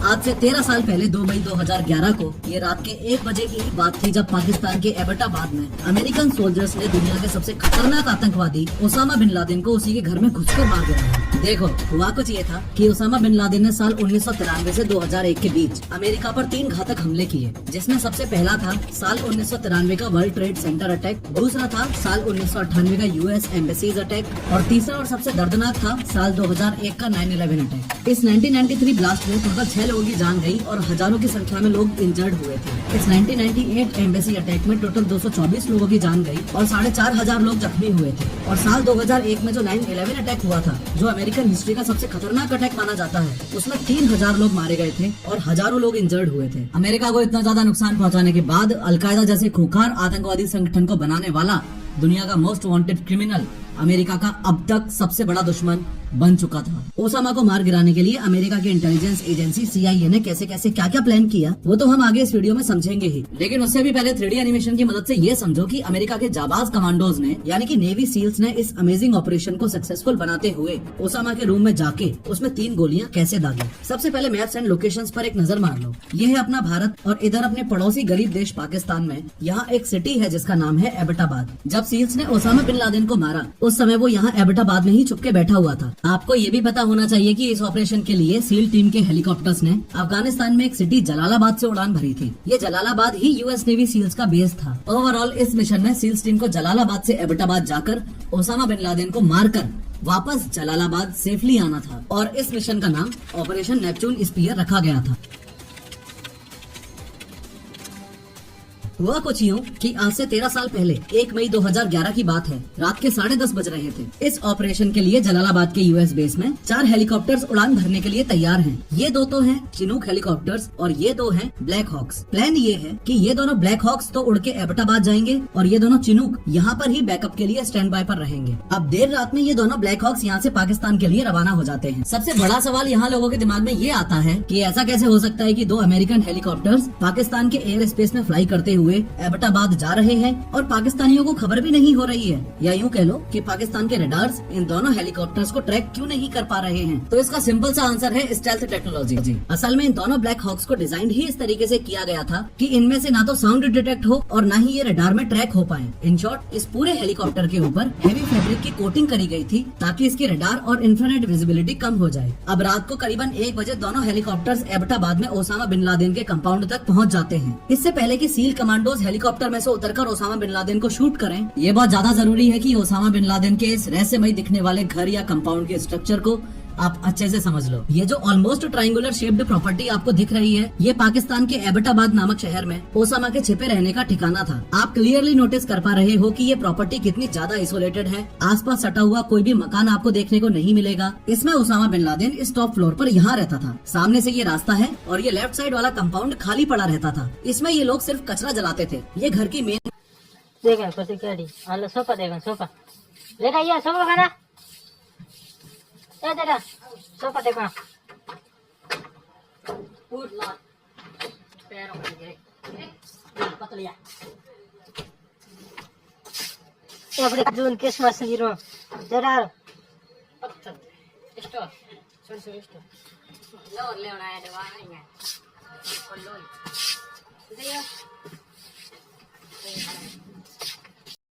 आज से 13 साल पहले 2 मई 2011 को ये रात के 1 बजे की बात थी जब पाकिस्तान के एबटाबाद में अमेरिकन सोल्जर्स ने दुनिया के सबसे खतरनाक आतंकवादी ओसामा बिन लादेन को उसी के घर में घुसकर मार गिराया। देखो हुआ कुछ ये था कि ओसामा बिन लादेन ने साल 1993 से 2001 के बीच अमेरिका पर 3 घातक हमले किए, जिसमें सबसे पहला था साल 1993 का वर्ल्ड ट्रेड सेंटर अटैक, दूसरा था साल 1998 का यूएस एम्बेसीज अटैक और तीसरा और सबसे दर्दनाक था साल 2001 का 9/11 अटैक। इस 1993 ब्लास्ट में टोटल 6 लोगों की जान गई और हजारों की संख्या में लोग इंजर्ड हुए थे। इस 1998 एम्बेसी अटैक में टोटल 224 लोगों की जान गई और 4,500 लोग जख्मी हुए थे। और साल 2001 में जो 9/11 अटैक हुआ था, जो अमेरिकन हिस्ट्री का सबसे खतरनाक अटैक माना जाता है, उसमें 3,000 लोग मारे गए थे और हजारों लोग इंजर्ड हुए थे। अमेरिका को इतना ज्यादा नुकसान पहुंचाने के बाद अलकायदा जैसे खूंखार आतंकवादी संगठन को बनाने वाला दुनिया का मोस्ट वांटेड क्रिमिनल अमेरिका का अब तक सबसे बड़ा दुश्मन बन चुका था। ओसामा को मार गिराने के लिए अमेरिका की इंटेलिजेंस एजेंसी CIA ने कैसे कैसे क्या क्या प्लान किया, वो तो हम आगे इस वीडियो में समझेंगे ही। लेकिन उससे भी पहले 3D एनिमेशन की मदद से ये समझो कि अमेरिका के जाबाज कमांडोज ने यानी कि नेवी सील्स ने इस अमेजिंग ऑपरेशन को सक्सेसफुल बनाते हुए ओसामा के रूम में जाके उसमें 3 गोलियां कैसे दागी। सबसे पहले मैप्स एंड लोकेशंस पर एक नजर मार लो। ये है अपना भारत और इधर अपने पड़ोसी गरीब देश पाकिस्तान में यहाँ एक सिटी है जिसका नाम है एबटाबाद। जब सील्स ने ओसामा बिन लादेन को मारा उस समय वो यहाँ एबटाबाद में ही छुपके बैठा हुआ था। आपको ये भी पता होना चाहिए कि इस ऑपरेशन के लिए सील टीम के हेलीकॉप्टर्स ने अफगानिस्तान में एक सिटी जलालाबाद से उड़ान भरी थी। ये जलालाबाद ही यूएस नेवी सील्स का बेस था। ओवरऑल इस मिशन में सील्स टीम को जलालाबाद से एबटाबाद जाकर ओसामा बिन लादेन को मारकर वापस जलालाबाद सेफली आना था और इस मिशन का नाम ऑपरेशन नेपच्यून स्पीयर रखा गया था। हुआ कुछ यूं कि आज से 13 साल पहले 1 मई 2011 की बात है, रात के 10:30 बज रहे थे। इस ऑपरेशन के लिए जलालाबाद के यूएस बेस में 4 हेलीकॉप्टर्स उड़ान भरने के लिए तैयार हैं। ये 2 तो हैं चिनूक हेलीकॉप्टर्स और ये 2 हैं ब्लैक हॉक्स। प्लान ये है कि ये दोनों ब्लैक हॉक्स तो उड़ के एबटाबाद जाएंगे और ये दोनों चिनूक यहाँ पर ही बैकअप के लिए स्टैंड बाय पर रहेंगे। अब देर रात में ये दोनों ब्लैक हॉक्स यहाँ से पाकिस्तान के लिए रवाना हो जाते हैं। सबसे बड़ा सवाल यहाँ लोगों के दिमाग में ये आता है कि ऐसा कैसे हो सकता है कि 2 अमेरिकन हेलीकॉप्टर्स पाकिस्तान के एयर स्पेस में फ्लाई करते हुए एबटाबाद जा रहे हैं और पाकिस्तानियों को खबर भी नहीं हो रही है, या यूं कह लो कि पाकिस्तान के रडार्स इन दोनों हेलीकॉप्टर्स को ट्रैक क्यों नहीं कर पा रहे हैं। तो इसका सिंपल सा आंसर है स्टेल्थ टेक्नोलॉजी। असल में इन दोनों ब्लैक हॉक्स को डिजाइन ही इस तरीके से किया गया था कि इनमें से ना तो साउंड डिटेक्ट हो और ना ही ये रडार में ट्रैक हो पाए। इन शॉर्ट इस पूरे हेलीकॉप्टर के ऊपर हेवी फैब्रिक की कोटिंग करी गई थी ताकि इसकी रडार और इंफ्रारेड विजिबिलिटी कम हो जाए। अब रात को करीबन 1 बजे दोनों हेलीकॉप्टर्स एबटाबाद में ओसामा बिन लादेन के कंपाउंड तक पहुंच जाते हैं। इससे पहले कि सील कमांडोज हेलीकॉप्टर में से उतरकर ओसामा बिन लादेन को शूट करें, ये बहुत ज्यादा जरूरी है कि ओसामा बिन लादेन के इस रहस्यमय दिखने वाले घर या कंपाउंड के स्ट्रक्चर को आप अच्छे से समझ लो। ये जो ऑलमोस्ट ट्रायंगुलर शेप्ड प्रॉपर्टी आपको दिख रही है, ये पाकिस्तान के एबटाबाद नामक शहर में ओसामा के छिपे रहने का ठिकाना था। आप क्लियरली नोटिस कर पा रहे हो कि ये प्रॉपर्टी कितनी ज्यादा आइसोलेटेड है। आसपास सटा हुआ कोई भी मकान आपको देखने को नहीं मिलेगा। इसमें ओसामा बिन लादेन इस टॉप फ्लोर पर यहाँ रहता था। सामने से ये रास्ता है और ये लेफ्ट साइड वाला कंपाउंड खाली पड़ा रहता था। इसमें ये लोग सिर्फ कचरा जलाते थे। ये घर की मेन देखा कसं केली आलं सोफा देखा सोफा देखा ये सोफा खाना ए देखा सोफा देखा फूड लॉट पैरों में गए पतलिया ये अपने जून क्रिसमस हीरो जरा पत्थर स्टोर छोड़ स्टोर ले आया दवा नहीं है और लो देखिए